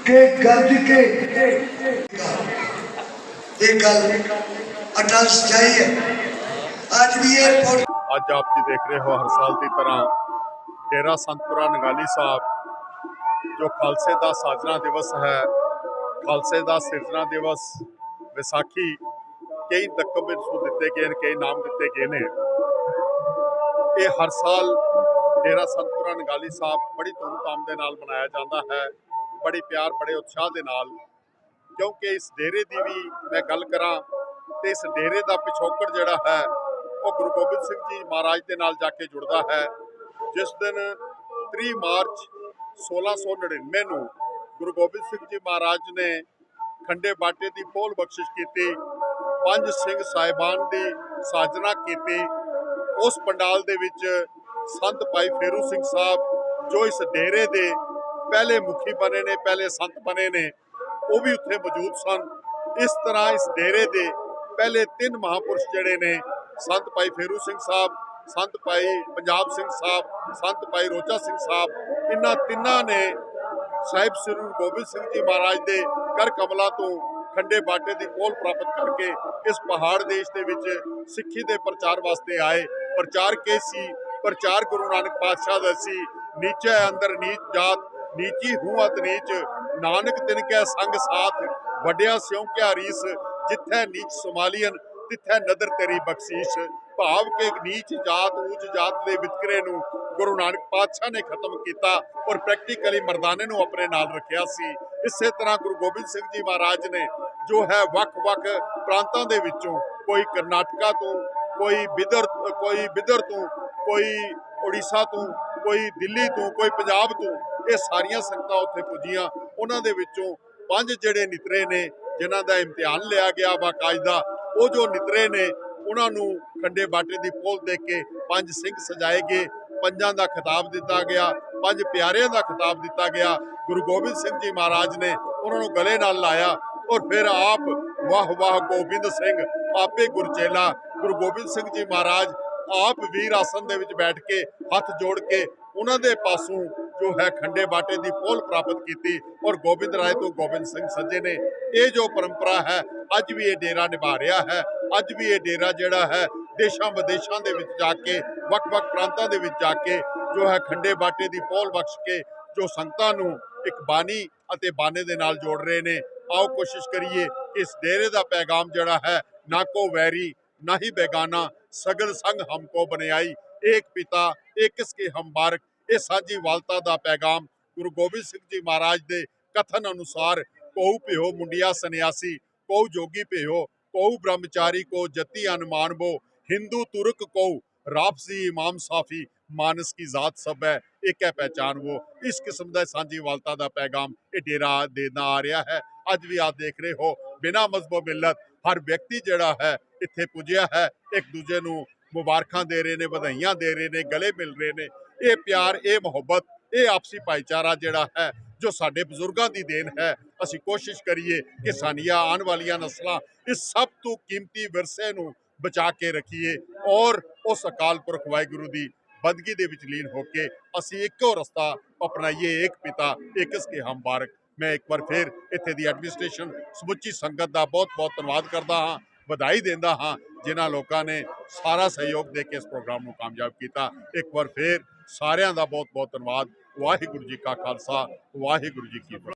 के गज के एक गल अटल सच्चाई है। आज भी एयरपोर्ट ਅੱਜ ਆਪ ਜੀ ਦੇਖ ਰਹੇ ਹੋ ਹਰ ਸਾਲ ਦੀ ਤਰ੍ਹਾਂ ਡੇਰਾ ਸੰਤਪੁਰਾ ਨਗਾਲੀ ਸਾਹਿਬ ਜੋ ਖਾਲਸੇ ਦਾ ਸਾਜਨਾ ਦਿਵਸ ਹੈ, ਖਾਲਸੇ ਦਾ ਸਿਰਜਣਾ ਦਿਵਸ, ਵਿਸਾਖੀ, ਕਈ ਦਕਬ ਦਿੱਤੇ ਗਏ ਨੇ, ਕਈ ਨਾਮ ਦਿੱਤੇ ਗਏ ਨੇ। ਇਹ ਹਰ ਸਾਲ ਡੇਰਾ ਸੰਤਪੁਰਾ ਨਗਾਲੀ ਸਾਹਿਬ ਬੜੀ ਧੂਮਧਾਮ ਦੇ ਨਾਲ ਮਨਾਇਆ ਜਾਂਦਾ ਹੈ, बड़ी प्यार बड़े उत्साह के नाल, क्योंकि इस डेरे की भी मैं गल करा तो इस डेरे का पिछोकड़ जोड़ा है वो गुरु गोबिंद सिंह जी महाराज के नाल जाके जुड़ता है। जिस दिन 3 मार्च 1699 को गुरु गोबिंद सिंह जी महाराज ने खंडे बाटे की पोल बख्शिश की, 5 सिंह साहिबान की साजना की, उस पंडाल दे विच संत भाई फेरू सिंह साहब जो इस डेरे के पहले मुखी बने ने, पहले संत बने ने, वो भी उत्थे मौजूद सन। इस तरह इस डेरे के पहले 3 महापुरुष जड़े ने, संत भाई फेरू सिंह साहब, संत भाई पंजाब सिंह साहब, संत भाई रोचा सिंह साहब, इन्हां तिन्हां ने साहिब श्री गुरु गोबिंद सिंह जी महाराज के कर कमलों तो खंडे बाटे की पोल प्राप्त करके इस पहाड़ देश के विच सिक्खी के प्रचार वास्ते आए। प्रचार के सी, प्रचार गुरु नानक पातशाह दा सी, नीचे अंदर नीच जात, नीची हूअत नीच, नानक तिनकै संग साथ, वड्या स्यों क्या रीस, जिथे नीच समालियन तिथे नदर तेरी बख्शीश। भाव के नीच जात ऊच जात के वितकरे नूं गुरु नानक पातशाह ने खत्म किया और प्रैक्टिकली मरदाने नूं अपने नाल रखिया सी। इसे तरह गुरु गोबिंद सिंह जी महाराज ने जो है वख-वख प्रांतां दे विचों, कोई कर्नाटका तो, कोई बिदर तो, कोई उड़ीसा तो, कोई दिल्ली तो, कोई पंजाब तो, ये सारिया संगतां उत्थे पुजियां। उन्हां दे विचों 5 जिहड़े नितरे ने जिन्हां दा इम्तिहान लिया गया बाकायदा, वो जो नितरे ने उन्हां नूं खंडे बाटे दी पोल दे के 5 सिंह सजाए गए, 5 दा खिताब दिता गया, 5 प्यारियां दा खिताब दिता गया। गुरु गोबिंद सिंह जी महाराज ने उन्होंने गले नाल लाया और फिर आप वाह वाह गोबिंद सिंह आपे गुरचेला। गुरु गोबिंद सिंह जी महाराज आप वीर आसन दे विच बैठ के हथ जोड़ के उन्हां दे पासों जो है खंडे बाटे की पोल प्राप्त की और गोबिंद राय तो गोबिंद सिंह सज्जे ने। ये जो परंपरा है अज भी ये डेरा निभा रहा है। अज भी ये डेरा जोड़ा है देशों विदेशों के विच जाके, वख-वख प्रांतां दे विच जाके जो है खंडे बाटे की पोल बख्श के जो संगतां नूं एक बानी अते बाने दे नाल जोड़ रहे ने। आओ कोशिश करिए कि इस डेरे का पैगाम जोड़ा है, ना को वैरी ना ही बेगाना, सगल संग हमको बनियाई, एक पिता एक इसके हम बारक। ये साझी वालता का पैगाम गुरु गोबिंद सिंह जी महाराज के कथन अनुसार, कोऊ पिहो मुंडिया सन्यासी, कोऊ जोगी पिहो, कोऊ ब्रह्मचारी को जति अनुमान बो, हिंदू तुर्क कोऊ राफसी इमाम साफी, मानस की जात सब है एक है पहचान वो। इस किस्म का साझी वालता का पैगाम ये डेरा देना आ रहा है। अज भी आप देख रहे हो बिना मजहबो मिलत हर व्यक्ति जड़ा है इत्थे पुजिया है, एक दूजे नूं मुबारकां दे रहे ने, बधाइयां दे रहे ने, गले मिल रहे ने। ये प्यार, ये मुहब्बत, ये आपसी भाईचारा जड़ा है जो साडे बजुर्गों की देन है। असी कोशिश करिए कि सानिया आने वाली नस्लां इस सब तो कीमती विरसे नूं बचा के रखिए और उस अकाल पुरख वाहिगुरू की बंदगी दे विच लीन होके असी एको रस्ता अपनाइए, एक पिता एक इसके हम बारक। मैं एक बार फिर इत्थे दी एडमिनिस्ट्रेशन समुची संगत का बहुत बहुत धन्यवाद करता हाँ, बधाई देंदा हाँ जिन्हां लोगों ने सारा सहयोग दे के इस प्रोग्राम को कामयाब किया। एक बार फिर सारिਆਂ ਦਾ बहुत बहुत धन्यवाद। वाहिगुरू जी का खालसा, वाहिगुरू जी की फतेह।